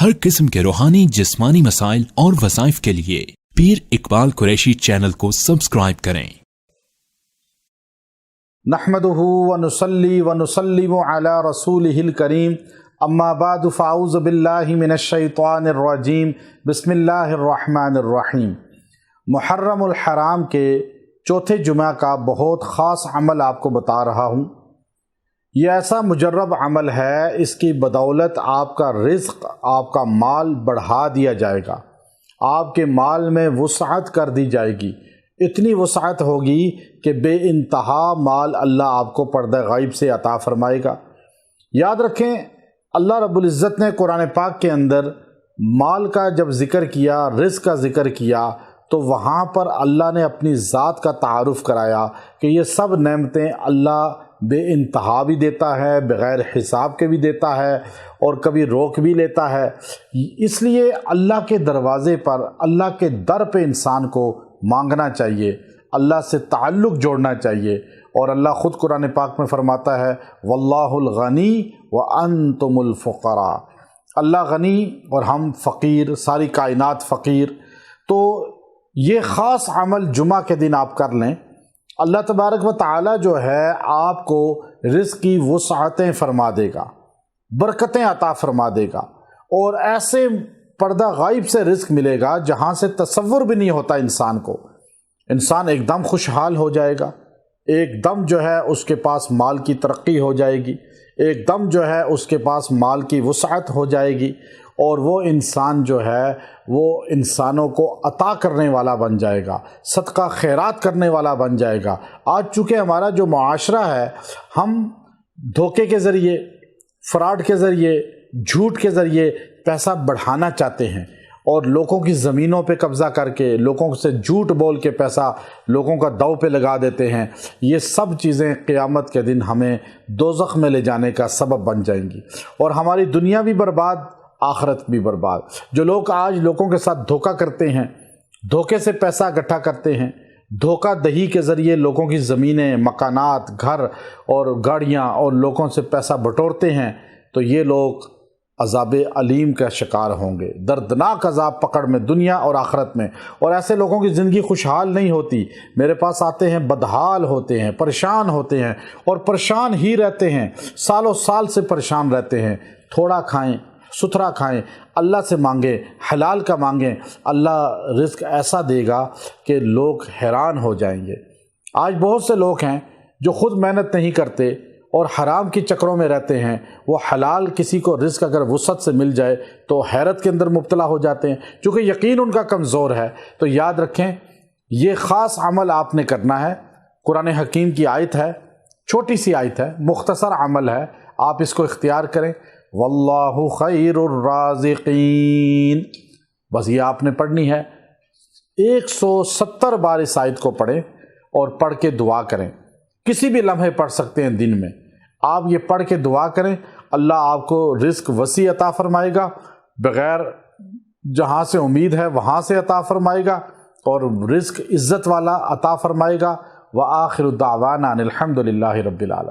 ہر قسم کے روحانی جسمانی مسائل اور وظائف کے لیے پیر اقبال قریشی چینل کو سبسکرائب کریں۔ نحمدہ ونصلی ونسلم علی رسولہ الکریم، اما بعد فاعوذ باللہ من الشیطان الرجیم، بسم اللہ الرحمن الرحیم۔ محرم الحرام کے چوتھے جمعہ کا بہت خاص عمل آپ کو بتا رہا ہوں۔ یہ ایسا مجرب عمل ہے، اس کی بدولت آپ کا رزق، آپ کا مال بڑھا دیا جائے گا، آپ کے مال میں وسعت کر دی جائے گی، اتنی وسعت ہوگی کہ بے انتہا مال اللہ آپ کو پردہ غیب سے عطا فرمائے گا۔ یاد رکھیں، اللہ رب العزت نے قرآن پاک کے اندر مال کا جب ذکر کیا، رزق کا ذکر کیا، تو وہاں پر اللہ نے اپنی ذات کا تعارف کرایا کہ یہ سب نعمتیں اللہ بے انتہا بھی دیتا ہے، بغیر حساب کے بھی دیتا ہے، اور کبھی روک بھی لیتا ہے۔ اس لیے اللہ کے دروازے پر، اللہ کے در پہ انسان کو مانگنا چاہیے، اللہ سے تعلق جوڑنا چاہیے۔ اور اللہ خود قرآن پاک میں فرماتا ہے واللہ الغنی وانتم الفقراء، اللہ غنی اور ہم فقیر، ساری کائنات فقیر۔ تو یہ خاص عمل جمعہ کے دن آپ کر لیں، اللہ تبارک و تعالی جو ہے آپ کو رزق کی وسعتیں فرما دے گا، برکتیں عطا فرما دے گا، اور ایسے پردہ غائب سے رزق ملے گا جہاں سے تصور بھی نہیں ہوتا انسان کو۔ انسان ایک دم خوشحال ہو جائے گا، ایک دم جو ہے اس کے پاس مال کی ترقی ہو جائے گی، ایک دم جو ہے اس کے پاس مال کی وسعت ہو جائے گی، اور وہ انسان جو ہے وہ انسانوں کو عطا کرنے والا بن جائے گا، صدقہ خیرات کرنے والا بن جائے گا۔ آج چونکہ ہمارا جو معاشرہ ہے، ہم دھوکے کے ذریعے، فراڈ کے ذریعے، جھوٹ کے ذریعے پیسہ بڑھانا چاہتے ہیں، اور لوگوں کی زمینوں پہ قبضہ کر کے، لوگوں سے جھوٹ بول کے پیسہ لوگوں کا دو پہ لگا دیتے ہیں۔ یہ سب چیزیں قیامت کے دن ہمیں دوزخ میں لے جانے کا سبب بن جائیں گی، اور ہماری دنیا بھی برباد، آخرت بھی برباد۔ جو لوگ آج لوگوں کے ساتھ دھوکہ کرتے ہیں، دھوکے سے پیسہ اکٹھا کرتے ہیں، دھوکہ دہی کے ذریعے لوگوں کی زمینیں، مکانات، گھر اور گاڑیاں اور لوگوں سے پیسہ بٹورتے ہیں، تو یہ لوگ عذاب علیم کا شکار ہوں گے، دردناک عذاب پکڑ میں دنیا اور آخرت میں۔ اور ایسے لوگوں کی زندگی خوشحال نہیں ہوتی، میرے پاس آتے ہیں بدحال ہوتے ہیں، پریشان ہوتے ہیں، اور پریشان ہی رہتے ہیں، سالوں سال سے پریشان رہتے ہیں۔ تھوڑا کھائیں، ستھرا کھائیں، اللہ سے مانگیں، حلال کا مانگیں، اللہ رزق ایسا دے گا کہ لوگ حیران ہو جائیں گے۔ آج بہت سے لوگ ہیں جو خود محنت نہیں کرتے اور حرام کی چکروں میں رہتے ہیں، وہ حلال کسی کو رزق اگر وسعت سے مل جائے تو حیرت کے اندر مبتلا ہو جاتے ہیں، چونکہ یقین ان کا کمزور ہے۔ تو یاد رکھیں، یہ خاص عمل آپ نے کرنا ہے۔ قرآن حکیم کی آیت ہے، چھوٹی سی آیت ہے، مختصر عمل ہے، آپ اس کو اختیار کریں۔ واللہ خیر الرازقین، بس یہ آپ نے پڑھنی ہے۔ 170 بار اس آیت کو پڑھیں اور پڑھ کے دعا کریں۔ کسی بھی لمحے پڑھ سکتے ہیں دن میں، آپ یہ پڑھ کے دعا کریں، اللہ آپ کو رزق وسیع عطا فرمائے گا، بغیر جہاں سے امید ہے وہاں سے عطا فرمائے گا، اور رزق عزت والا عطا فرمائے گا۔ وآخر دعوانا ان الحمد للہ رب العالمین۔